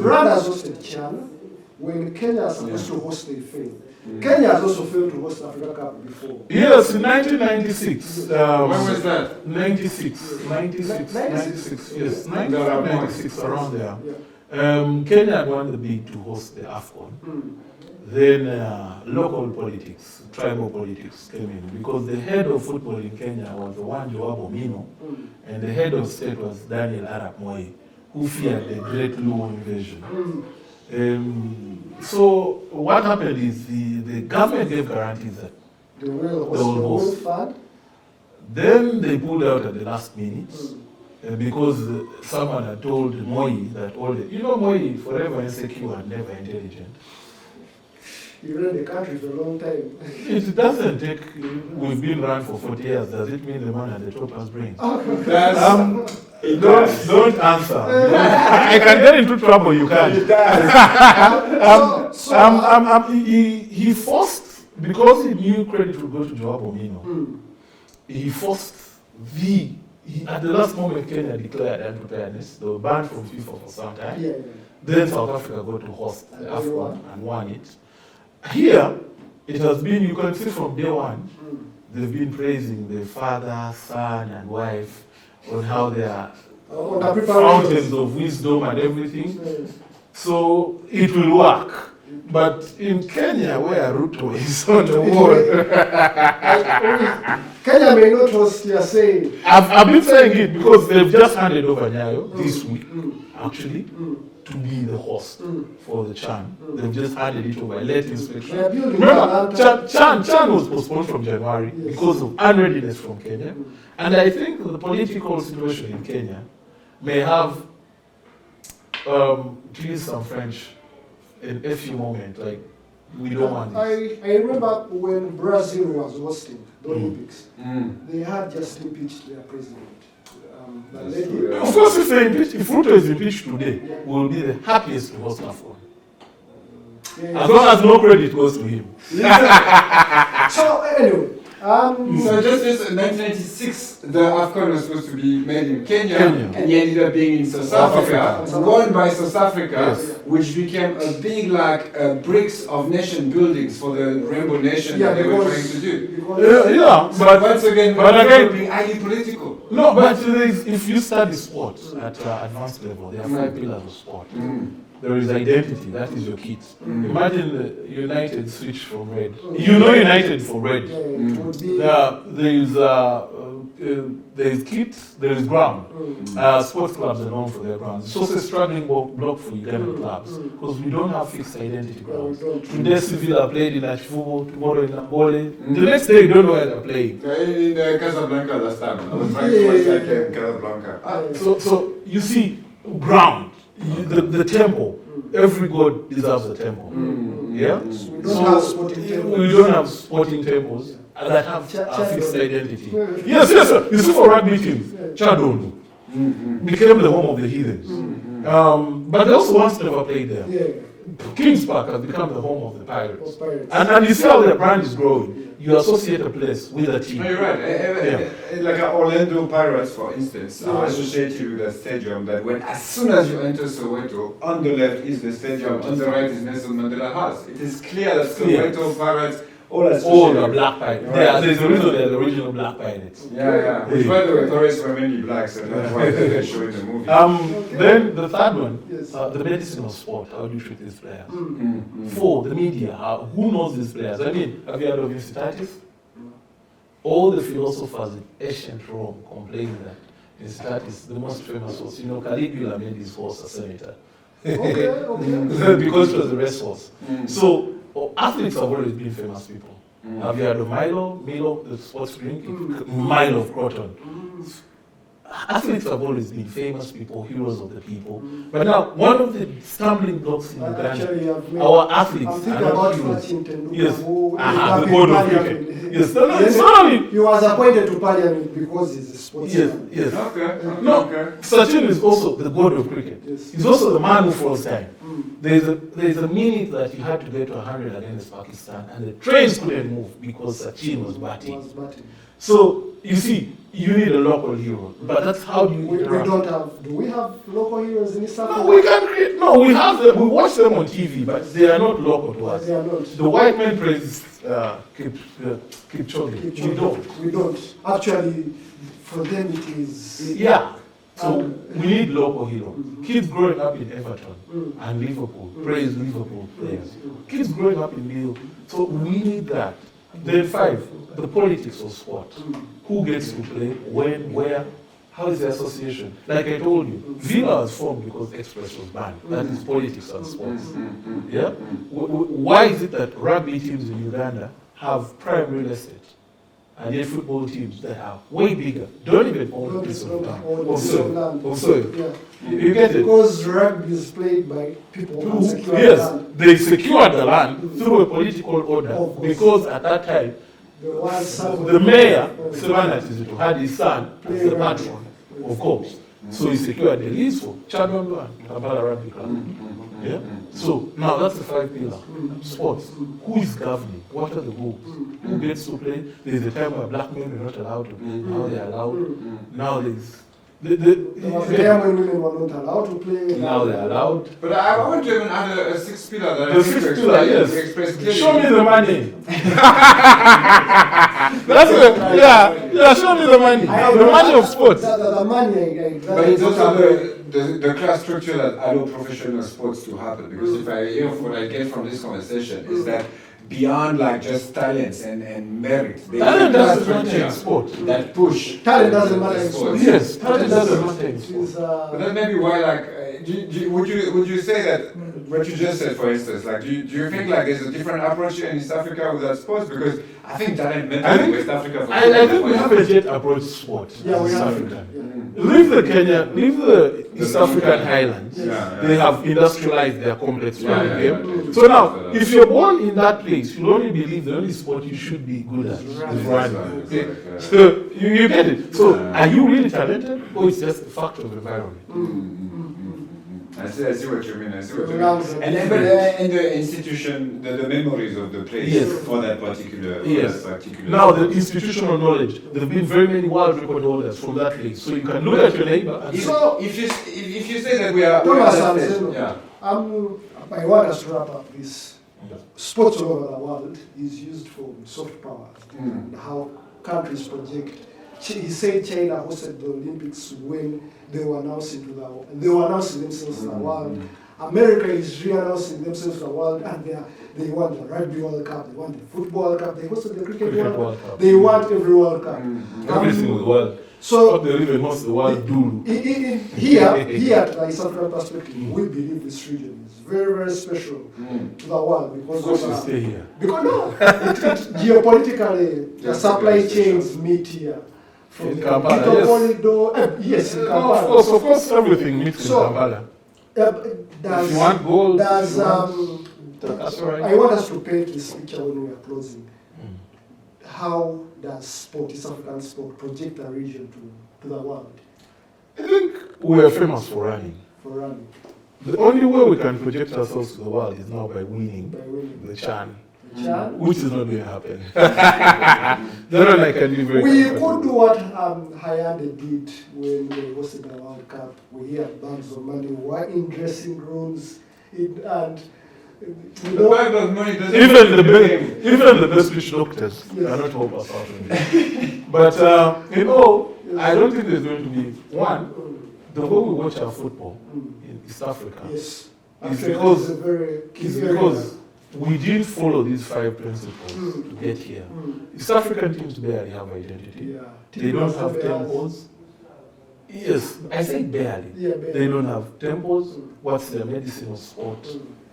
S1: Rwanda's hosted China. When Kenya is supposed to host, they failed. Kenya has also failed to host Africa Cup before.
S3: Yes, in 1996.
S2: When was that?
S3: 96, yes, 96, around there.
S1: Yeah.
S3: Kenya had won the bid to host the AFCON. Then local politics, tribal politics came in because the head of football in Kenya was the one Joao Mino, and the head of state was Daniel Arap Moi, who feared the Great Luo invasion. So what happened is the government gave guarantees that
S1: The World
S3: They will
S1: Host
S3: host.
S1: Fund.
S3: then they pulled out at the last minute. because someone had told Moi that Moi forever insecure and never intelligent.
S1: You ran the country for a long time.
S3: It doesn't take, we've been around for 40 years, does it mean the man at the top has brains? Don't answer. I can get into trouble, you can't. He forced, because he knew credit would go to Joab Omino, he forced at the last moment Kenya declared unpreparedness. They were banned from FIFA for some time.
S1: Yeah.
S3: Then South Africa got to host the AFCON and won it. Here, it has been, you can see from day one, they've been praising the father, son, and wife on how they are fountains of wisdom and everything.
S1: Yes.
S3: So it will work. But in Kenya, where Ruto is on the wall,
S1: Kenya may not host, you're saying.
S3: I've been saying it because they've just handed over Nyayo this week, actually, to be the host for the Chan. They've just handed it over, late inspection. Remember, Chan was postponed from January because of unreadiness from Kenya. And I think the political situation in Kenya may have, to use some French, in a few moments, like, we don't want this.
S1: I remember when Brazil was hosting the Olympics, they had just impeached their president.
S3: Of course, if Ruto is impeached today, we'll be the happiest to host AFCON. As long as no credit goes to him.
S1: So, anyway.
S2: So just as in 1996, the AFCON was supposed to be made in Kenya. And he ended up being in South Africa, won by South Africa, which became a big bricks of nation buildings for the Rainbow Nation that they were trying to do.
S3: But
S2: once again, we're being highly political.
S3: No, but if you study sports at advanced level, there are 5 pillars of sport. There is identity, that is your kit. Imagine United switch from red. You know United for red. There is kit, there is ground. Sports clubs are known for their grounds. It's also a struggling block for Ugandan clubs because we don't have fixed identity grounds. Today Sevilla played in Ashfubo, tomorrow in Nambole. The next day you don't know where they're playing.
S2: In Casablanca last time. I was trying to watch that game in Casablanca.
S3: So you see, ground. The temple, every god deserves a temple. Yeah?
S1: We don't have sporting temples.
S3: We don't have sporting temples that have a fixed identity. Yes, sir. You see, for rugby teams, Chadonu became the home of the heathens. But they also once never played there. Kings Park has become the home of the Pirates. And you see how their brand is growing. You associate a place with a team.
S2: No, you're right. Like Orlando Pirates, for instance, are associated with a stadium that as soon as you enter Soweto, on the left is the stadium, on the right is Nelson Mandela House. It is clear that Soweto Pirates all
S3: the black pirates. There's a reason they're the original black pirates.
S2: Which, by the way, tourists were mainly blacks, and that's why they show in the movie.
S3: Then the third one, the medicine of sport. How do you treat these players? 4, the media. Who knows these players? I mean, have you heard of Incitatus? All the philosophers in ancient Rome complained that Incitatus, the most famous was, Caligula made his horse a senator. Because it was a racehorse. So, athletes have always been famous people. Have you heard of Milo, the sports drink? Milo of Croton. Athletes have always been famous people, heroes of the people. But now, one of the stumbling blocks in Uganda, our athletes are not heroes. Yes, the god of cricket. Yes, it's not only.
S1: He was appointed to parliament because he's a sportsman.
S3: Yes. Sachin is also the god of cricket. He's also the man who falls time. There's a minute that you had to get to 100 against Pakistan, and the trains couldn't move because Sachin was batting. So you see, you need a local hero, but that's how you.
S1: We don't have. Do we have local heroes in East Africa?
S3: No, we can create. No, we have them. We watch them on TV, but they are not local to us.
S1: They are not.
S3: The white men praise Kipchoge.
S1: We don't. Actually, for them it is.
S3: So we need local heroes. Kids growing up in Everton and Liverpool praise Liverpool players. Kids growing up in Lille. So we need that. Then 5, the politics of sport. Who gets to play, when, where, how is the association? Like I told you, Villa was formed because Express was banned. That is politics and sports. Why is it that rugby teams in Uganda have prime real estate? and yet football teams that are way bigger don't even own a piece of land. Of soil.
S1: Yeah.
S3: You get it?
S1: Because rugby is played by people who secure
S3: Yes,
S1: land.
S3: they secured the land through a political order
S1: Of course.
S3: because at that time,
S1: The one son
S3: the mayor, Silvana Tizitu, had his son as the patron, of course. So he secured the lease for Chadwell and Kampala Rugby Club. Yeah? So now that's the 5 pillar. Sports. Who is governing? What are the rules? Who gets to play? There's a time where black men were not allowed to play. Now they're allowed. Now there's
S1: There was a time when women were not allowed to play.
S3: now they're allowed.
S2: But I want to even add a 6th pillar that I
S3: The
S2: think
S3: 6th pillar, yes.
S2: express clearly.
S3: Show me the money. That's it. Yeah, show me the money. The money of sports.
S1: The money,
S2: But it's also the class structure that allow professional sports to happen. Because if what I get from this conversation is that beyond like just talents and merit, there is a
S3: Talent
S2: class
S3: doesn't matter in
S2: structure
S3: sport.
S2: that push.
S1: Talent doesn't matter in
S2: sports.
S3: Yes, talent doesn't matter in sport.
S2: But that may be why, like, would you say that what you just said, for instance, like, do you think like there's a different approach here in East Africa with that sports? Because I think talent matters in West Africa.
S3: I think we haven't yet approached sport
S1: Yeah, we
S3: in East
S1: have.
S3: Africa. Leave the Kenya, leave the East African highlands.
S2: Yeah.
S3: They have industrialized their complex farming game. So now, if you're born in that place, you only believe the only sport you should be good at is rugby. Okay? So you get it. So are you really talented, or it's just a fact of environment?
S2: I see what you mean. I see what you mean. And then, but in the institution, the memories of the place
S3: Yes.
S2: for that particular.
S3: Yes.
S2: For that particular
S3: Now the institutional knowledge, there have been very many world record holders from that place. So you can look at your neighbor and say,
S2: If you say that we are
S1: Thomas
S2: that
S1: and
S2: stage,
S1: Zeno,
S2: yeah.
S1: I want us to wrap up this. Sports all over the world is used for soft power and how countries project. He said China hosted the Olympics when they were announcing themselves to the world. America is re-announcing themselves to the world, and they want the Rugby World Cup, they want the Football World Cup, they hosted the Cricket World Cup. They want every World Cup.
S3: everything with the world.
S1: So
S3: What they even wants the world do.
S1: here, at the East African perspective, we believe this region is very, very special to the world because
S3: Of course,
S1: of
S3: you stay here.
S1: because geopolitically the supply chains meet here. From
S3: In
S1: the
S3: Kampala,
S1: Quito
S3: yes.
S1: corridor, yes, in
S3: No,
S1: Kampala.
S3: of course, everything meets in
S1: So,
S3: Kampala.
S1: Does,
S3: If you want gold,
S1: does,
S3: if you want- that's all right.
S1: I want us to paint this picture when we are closing. How does East African sport project the region to the world
S3: I think we are famous for running.
S1: for running?
S3: The only way we can project ourselves to the world is now by winning
S1: By winning.
S3: the CHAN,
S1: Chan?
S3: which is not going to happen. That one I can be very
S1: We
S3: comfortable.
S1: could do what Hayande did when we hosted the World Cup. We had bags of money, we were in dressing rooms, and you
S2: The
S1: know,
S2: bag of money doesn't
S3: Even the best witch doctors cannot help us out on it. But I don't think there's going to be one. The way we watch our football in East Africa
S1: yes,
S3: It's
S1: Africa
S3: because-
S1: is a very key
S3: is
S1: area.
S3: because we didn't follow these 5 principles to get here. East African teams barely have identity.
S1: Yeah.
S3: They don't have
S1: Teams
S3: temples. Yes, I say barely.
S1: Yeah, barely.
S3: They don't have temples. What's their medicine or sport?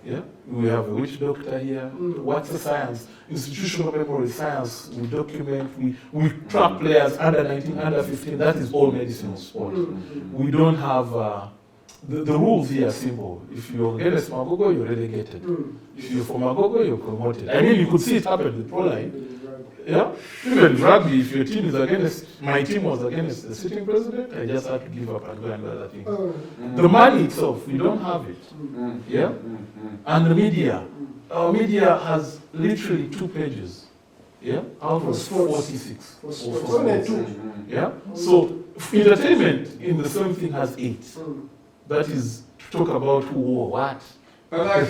S3: Yeah, we have a witch doctor here. What's the science? Institutional memory science. We document. We track players under 19, under 15. That is all medicine or sport. We don't have the rules here are simple. If you're against Magogo, you're relegated. If you're for Magogo, you're promoted. I mean, you could see it happen with Proline. Yeah, even rugby. If your team is against, my team was against the sitting president, I just had to give up and go and do other things. The money itself, we don't have it. Yeah, and the media, our media has literally 2 pages. Yeah, out
S1: For
S3: of
S1: sports.
S3: 46.
S1: For
S3: Or
S1: sports.
S3: for
S1: Only
S3: sports.
S1: 2.
S3: Yeah, so entertainment in the same thing has 8. That is to talk about who wore what.
S2: But like,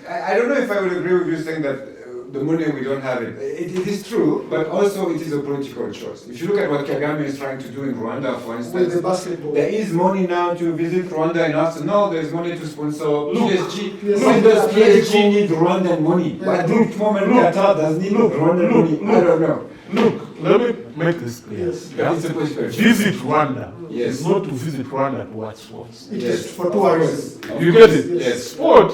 S2: I don't know if I would agree with you saying that the money we don't have it. It is true, but also it is a political choice. If you look at what Kagame is trying to do in Rwanda, for
S1: With
S2: instance,
S1: the basketball.
S2: there is money now to visit Rwanda in Arsenal. There is money to sponsor PSG.
S1: PSG.
S2: When does PSG need Rwandan money? Why do moment Qatar does need Rwandan money? I don't know.
S3: Look, let me make this clear.
S1: Yes.
S2: But it's a political choice.
S3: Visit Rwanda.
S2: Yes.
S3: It's not to visit Rwanda to watch sports.
S1: It
S2: Yes.
S1: is for tourism.
S3: You get it?
S2: Yes.
S3: Sport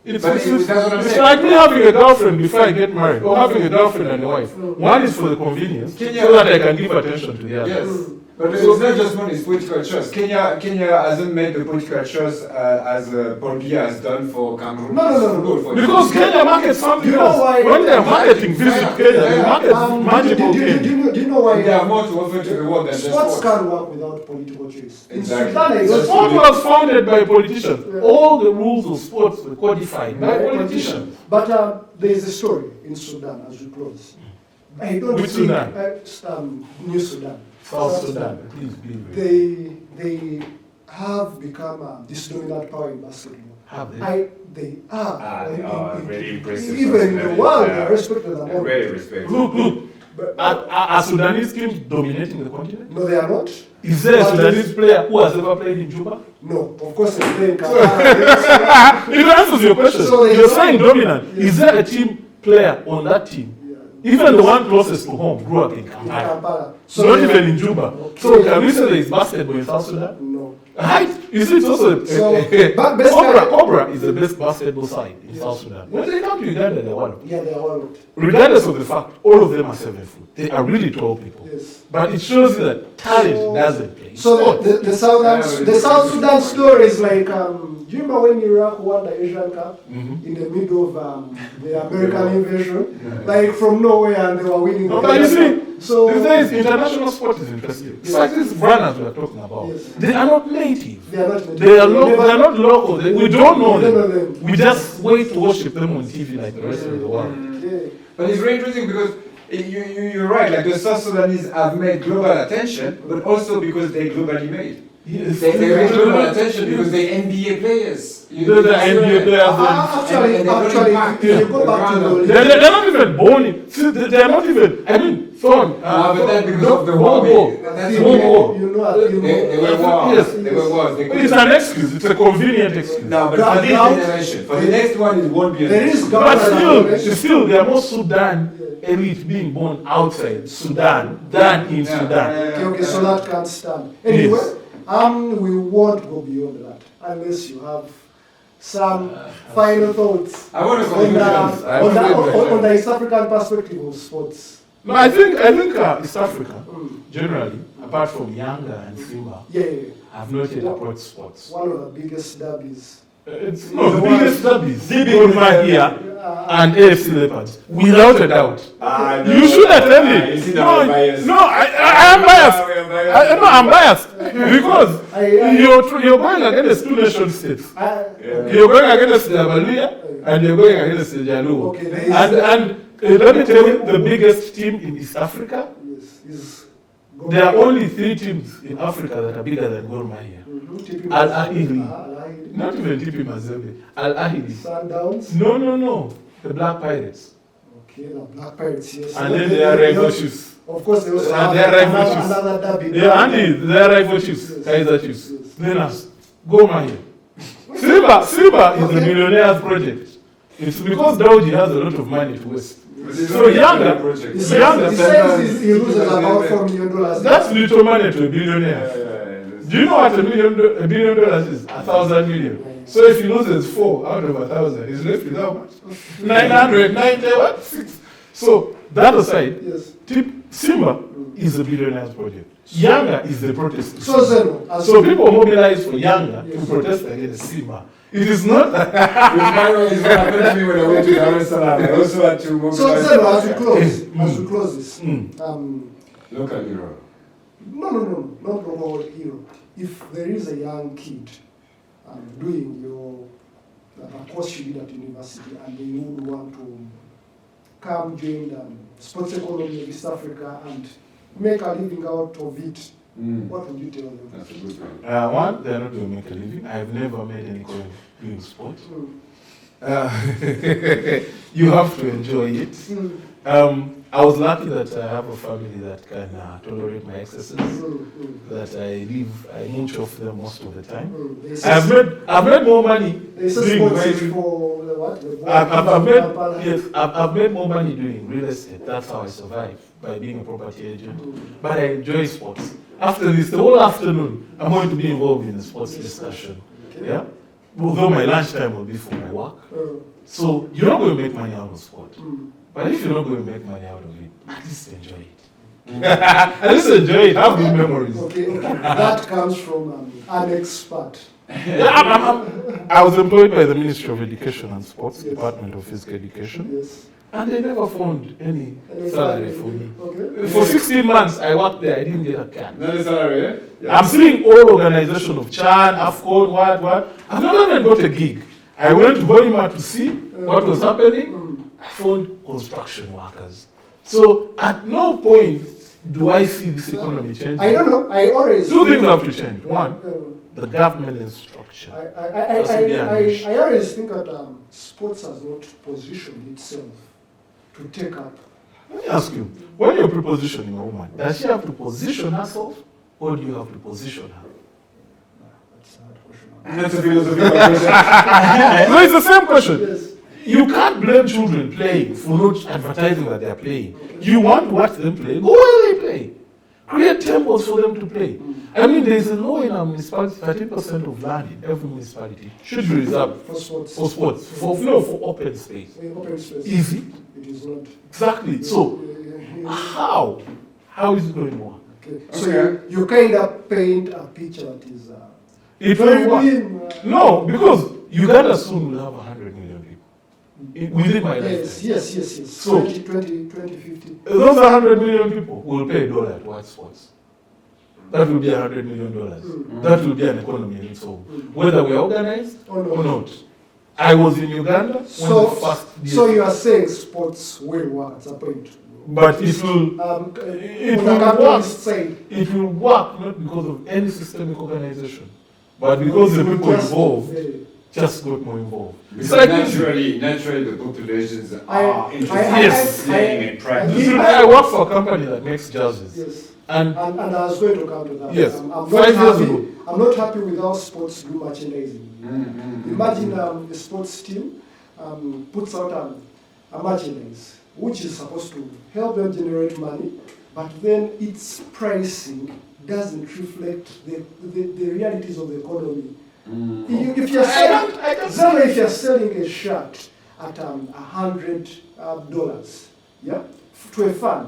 S3: It's,
S2: But
S3: it's,
S2: that's what I'm
S3: it's
S2: saying.
S3: like me having a girlfriend before I get married, or having a girlfriend and a wife. One is for the convenience,
S2: Kenya-
S3: so that I can give attention to the other.
S2: Yes. But it's not just money, it's political choice. Kenya hasn't made the political choice as Paul Biya has done for Cameroon.
S1: No.
S2: For
S3: Because Kenya markets something
S1: You know
S3: else.
S1: why-
S3: When they're marketing Visit Kenya, they market magical
S1: do
S3: Kenya.
S1: you know why
S2: They have more to offer to the world than just
S1: sports
S2: sports.
S1: can't work without political choice? In
S2: Exactly.
S1: Sudan, I
S3: The
S1: got
S3: sport was founded by politicians. All the rules of sports were codified by politicians.
S1: But there is a story in Sudan as we close. I don't
S3: Which
S1: think
S3: Sudan?
S1: New Sudan.
S3: South Sudan, please be
S1: They have become this dominant power in basketball.
S3: Have they?
S1: They are.
S2: They are very impressive.
S1: Even in the world, they are
S2: Yeah.
S1: respected
S2: They're
S1: among.
S2: very respected.
S3: Look.
S1: But,
S3: Are Sudanese teams dominating the continent?
S1: no, they are not.
S3: Is there a Sudanese player who has ever played in Juba?
S1: No, of course they play in Kampala.
S3: It answers your question.
S1: So they-
S3: You're saying dominant. Is there a team player on that team? Even the one closest to home grew up in Kampala.
S1: Kampala.
S3: Not
S1: they
S3: even
S1: are-
S3: in Juba.
S1: Okay.
S3: So can we say there is basketball in South Sudan?
S1: No.
S3: Right? You see, it's also
S1: So, but best
S3: Cobra is the best basketball side in South Sudan. When they come to Uganda, they're one of them.
S1: Yeah, they are one.
S3: Regardless of the fact, all of them are 7 foot. They are really tall people.
S1: Yes.
S3: But it shows you that talent
S1: So-
S3: doesn't play.
S1: So
S3: sport.
S1: the South Sudan story is like, do you remember when Iraq won the Asian Cup in the middle of the American invasion? Like from nowhere, and they were winning.
S3: No,
S1: the
S3: but you
S1: Asian
S3: see,
S1: Cup. So
S3: these days international sport is interesting. It's like these runners we are talking about.
S1: Yes.
S3: They are not native.
S1: they are not.
S3: They are not local. We don't know
S1: We don't know
S3: them.
S1: them.
S3: We just wait to worship them on TV like the rest of the world.
S1: Yeah.
S2: But it's very interesting because you're right, like the South Sudanese have made global attention, but also because they're globally made.
S3: Yes.
S2: They made global attention because they're NBA players.
S3: They're the NBA players.
S1: Actually,
S2: And they
S1: if
S2: don't
S1: you go back to the
S3: They're not even born in. See, they're not even. I mean, Thorn.
S2: but that's because of the
S3: World
S2: war.
S3: War.
S2: That's
S1: you
S3: World
S2: okay.
S3: War.
S1: know, I feel
S2: They
S1: more.
S2: were wars.
S3: Yes.
S2: They were wars. They
S3: It's an excuse. It's a convenient excuse.
S2: No, but
S1: Ground-
S2: for this
S1: ground-
S2: generation, for the next one, it won't be a
S1: There is
S2: next.
S1: ground-
S3: But still, there are more Sudan elite being born outside Sudan than in Sudan.
S1: Okay, so that can't stand. Anyway,
S3: Yes.
S1: we won't go beyond that unless you have some final thoughts
S2: I want to
S1: on
S2: conclusions. I want to make
S1: on the
S2: my-
S1: East African perspective of sports.
S3: No, I think East Africa, generally, apart from Yanga and Simba,
S1: Yeah,
S3: have not yet approached sports.
S1: one of the biggest derbies.
S3: It's no, the biggest derbies. Gor Mahia and AFC Leopards, without a doubt. You should attend it.
S2: You see that I'm biased.
S3: No, I am biased. I'm biased because you're going against two nation states. You're going against the Abaluya and you're going against the Jaluo.
S1: Okay, there is-
S3: And let me tell you, the biggest team in East Africa,
S1: Is
S3: there are only 3 teams in Africa that are bigger than Gor Mahia. Al Ahly. Not even TP Mazembe. Al Ahly.
S1: Sundowns.
S3: No. The Black Pirates.
S1: Okay, the Black Pirates, yes.
S3: And then they are rival chiefs.
S1: Of course, they also
S3: And
S1: have
S3: they are rival
S1: another,
S3: chiefs.
S1: another derby.
S3: Yeah, Andy, they are rival chiefs.
S1: Yes.
S3: Kaiser chiefs.
S1: Yes.
S3: Then us. Gor Mahia. Silva is the millionaire's project. It's because Dawji has a lot of money to waste. So Yanga,
S1: He
S3: Yanga,
S1: says he loses about $4 million.
S3: that's little money to a billionaire. Do you know what $1 billion is? 1,000 million. So if he loses 4 out of 1,000, he's left with how much? 990 what? 6. So that aside,
S1: Yes.
S3: Simba is a billionaire's project. Yanga is the protest.
S1: So Zeno,
S3: So people mobilize for Yanga to protest against Simba. It is not that.
S2: It's what happened to me when I went to Dar es Salaam. I also had to mobilize.
S1: so Zeno, as we close this,
S2: Local hero.
S1: no, not global hero. If there is a young kid doing a course you did at university and they would want to come join the sports economy of East Africa and make a living out of it, what would you tell them?
S2: That's a good one.
S3: One, they're not going to make a living. I've never made any coin doing sport. You have to enjoy it. I was lucky that I have a family that can tolerate my excesses, that I mooch off them most of the time. I've made more money
S1: They say
S3: doing
S1: sports is
S3: wedding.
S1: for the what?
S3: I've made more money doing real estate. That's how I survive, by being a property agent. But I enjoy sports. After this, the whole afternoon, I'm going to be involved in a sports discussion. Yeah. although my lunchtime will be for my work. So you're not going to make money out of sport. But if you're not going to make money out of it, at least enjoy it. At least enjoy it, have good memories.
S1: Okay. That comes from an expert.
S3: I was employed by the Ministry of Education and Sports,
S1: Yes.
S3: Department of Physical Education,
S1: Yes.
S3: and they never found any
S1: Any
S3: salary
S1: salary.
S3: for me.
S1: Okay.
S3: For 16 months, I worked there, I didn't get a can.
S2: Not a salary, eh?
S3: I'm seeing all organization of Chan, AFCON, what. I've not even got a gig. I went to Bonima to see what was happening. I found construction workers. So at no point do I see this economy changing.
S1: I don't know. I always.
S3: Two things have to change. One,
S1: Uh,
S3: the government instruction.
S1: I always think that sports has not positioned itself to take up.
S3: Let me ask you, when you're prepositioning a woman, does she have to position herself or do you have to position her?
S1: That's a hard question.
S2: That's a philosophical question.
S3: No, it's the same question.
S1: Yes.
S3: You can't blame children playing for not advertising that they're playing. You want to watch them play, go where they play. Create temples for them to play. I mean, there's a law in our municipality, 13% of land in every municipality should be reserved
S1: For sports.
S3: for sports, for open space.
S1: Open space.
S3: Is it?
S1: It is not.
S3: Exactly. So, how? How is it going to work?
S1: Okay. So
S2: Okay.
S1: you kind of paint a picture that is
S3: It
S1: very
S3: will work.
S1: dim.
S3: No, because Uganda soon will have 100 million people within my
S1: Yes,
S3: lifetime.
S1: yes.
S3: So-
S1: 2050.
S3: Those 100 million people will pay a dollar to watch sports. That will be $100 million. That will be an economy in its own. Whether we're organized or not. I was in Uganda when the first
S1: So you are saying sports will work at some point.
S3: but it will
S1: On
S3: it
S1: the
S3: will work.
S1: capitalist side.
S3: It will work not because of any systemic organization, but because the people
S1: Just,
S3: involved
S1: uh,
S3: just got more involved. It's
S2: Because
S3: like
S2: naturally the populations
S1: I-
S2: are interested
S3: Yes.
S2: in playing and practicing.
S3: I work for a company that makes jerseys,
S1: Yes.
S3: and
S1: And I was going to come to that.
S3: Yes.
S1: I'm not
S3: 5 years
S1: happy.
S3: ago.
S1: I'm not happy with how sports do merchandising. Imagine a sports team puts out a merchandise which is supposed to help them generate money, but then its pricing doesn't reflect the realities of the economy. If you're selling, if you're selling a shirt at $100, yeah, to a fan,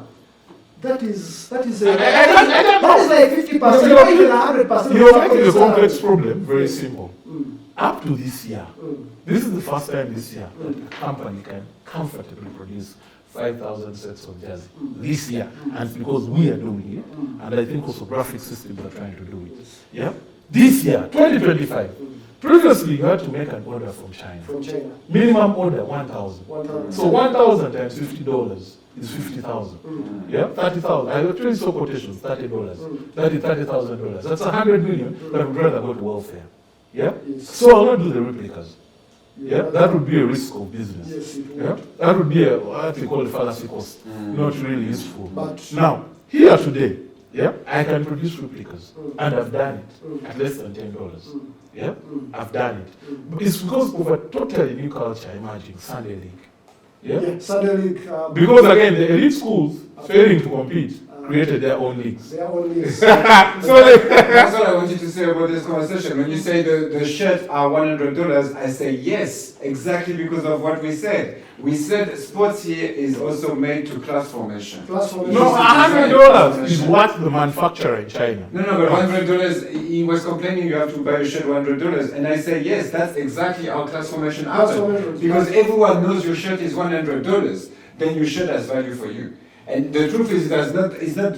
S1: that is like 50%, or even 100%.
S3: you're making the complex problem very simple. Up to this year,
S1: Mm.
S3: this is the first time this year that a company can comfortably produce 5,000 sets of jersey this year, and because we are doing it, and I think also graphic systems are trying to do it. Yeah, this year, 2025. Previously, you had to make an order from China.
S1: From China.
S3: Minimum order 1,000.
S1: 1,000.
S3: So 1,000 times $50 is 50,000. Yeah, 30,000. I actually saw quotations, $30. $30,000. That's 100 million that would rather go to welfare. Yeah?
S1: Yes.
S3: So I'll not do the replicas. Yeah? That would be a risk of business.
S1: Yes, it
S3: Yeah?
S1: would.
S3: That would be what we call a fallacy cost. Not really useful.
S1: But
S3: Now, here today, yeah, I can produce replicas, and I've done it at less than $10. Yeah, I've done it. But it's because of a totally new culture emerging, Sunday League. Yeah,
S1: suddenly
S3: because again, the elite schools failing to compete created their own leagues.
S1: they are only
S3: So they,
S2: That's what I wanted to say about this conversation. When you say the shirts are $100, I say yes, exactly because of what we said. We said sports here is also made to class formation.
S1: class formation.
S3: no, $100 is what the manufacturer in China.
S2: No, but $100, he was complaining you have to buy a shirt $100. And I say, yes, that's exactly how class formation
S1: Class
S2: happens.
S1: formation.
S2: Because everyone knows your shirt is $100, then your shirt has value for you. And the truth is, it's not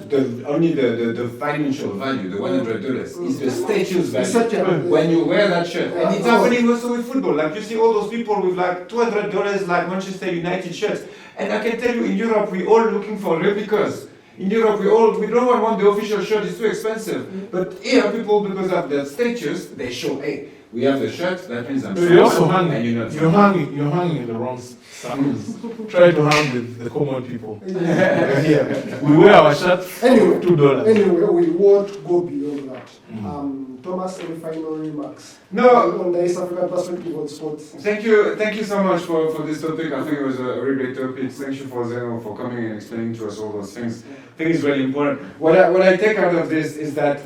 S2: only the financial value, the $100, it's the status value. When you wear that shirt. And it's happening also with football. Like you see all those people with like $200 like Manchester United shirts. And I can tell you in Europe, we're all looking for replicas. In Europe, we no one want the official shirt, it's too expensive. But here, people, because of their status, they show, hey, we have the shirt, that means I'm
S3: You're also
S2: strong,
S3: hanging.
S2: and you're not.
S3: You're hanging in the wrong circles. Try to hang with the common people. Here, we wear our shirts
S1: Anyway,
S3: $2.
S1: Anyway, we won't go beyond that. that. Thomas, any final remarks?
S2: No.
S1: On the East African perspective on sports.
S2: Thank you so much for this topic. I think it was a very great topic. Thank you for Zeno for coming and explaining to us all those things. I think it's really important. What I take out of this is that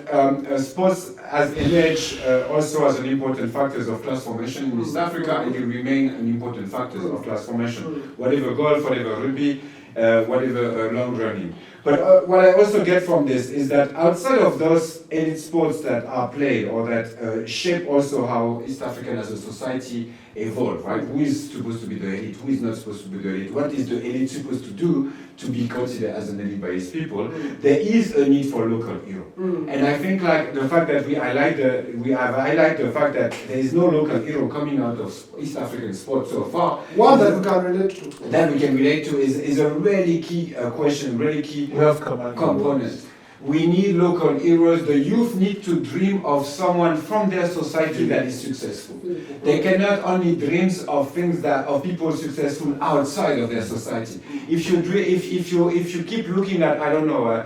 S2: sports has emerged also as an important factor of class formation in East Africa, and will remain an important factor of class formation. Whatever golf, whatever rugby, whatever long running. But what I also get from this is that outside of those elite sports that are played or that shape also how East African as a society evolve, right? Who is supposed to be the elite? Who is not supposed to be the elite? What is the elite supposed to do to be considered as an elite by its people? There is a need for local hero. And I think like the fact that we have highlighted the fact that there is no local hero coming out of East African sport so far.
S1: One that we can relate to.
S2: That we can relate to is a really key question, really key component. We need local heroes. The youth need to dream of someone from their society that is successful. They cannot only dream of things of people successful outside of their society. If you keep looking at, I don't know,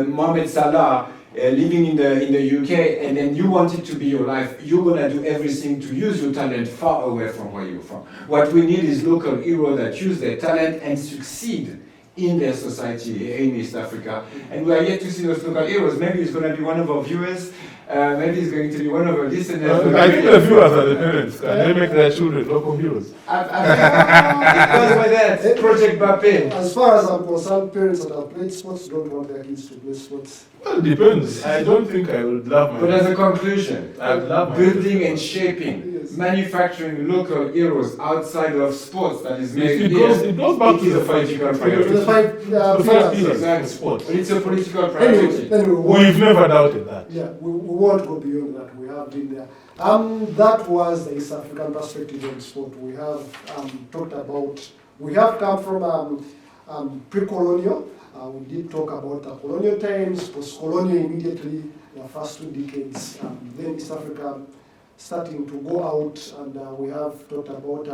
S2: Mohamed Salah living in the UK, and then you want it to be your life, you're gonna do everything to use your talent far away from where you're from. What we need is local heroes that use their talent and succeed in their society in East Africa. And we are yet to see those local heroes. Maybe it's going to be one of our viewers, maybe it's going to be one of our listeners.
S3: I think the viewers are the parents. Can they make their children local heroes?
S2: I think it goes by that. Project Bape.
S1: As far as I'm concerned, parents that have played sports don't want their kids to play sports.
S3: Well, it depends. I don't think I would love my...
S2: But as a conclusion,
S3: I would love my...
S2: building and shaping,
S1: Yes.
S2: manufacturing local heroes outside of sports that is made
S3: It goes back to the
S2: political
S1: The
S2: priority.
S1: five
S3: The five
S1: pillars.
S3: pillars
S2: Exactly.
S3: of sport.
S2: But it's a political priority.
S1: Anyway,
S3: We've never doubted that.
S1: yeah, we won't go beyond that. We have been there. That was the East African perspective on sport. We have talked about, we have come from pre-colonial. We did talk about the colonial times, post-colonial immediately, the first 2 decades, then East Africa starting to go out, and we have talked about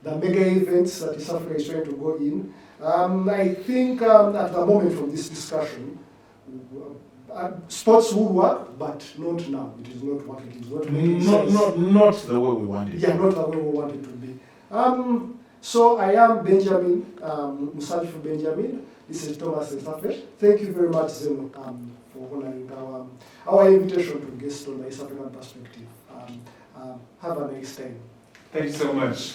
S1: the mega events that East Africa is trying to go in. I think at the moment from this discussion, sports will work, but not now. It is not what it is. Not making sense.
S3: Not the way we want it.
S1: Yeah, not the way we want it to be. So I am Benjamin, Musalifu Benjamin. This is Thomas Esafe. Thank you very much, Zeno, for honoring our invitation to guest on the East African perspective. Have a nice time.
S2: Thank you so much.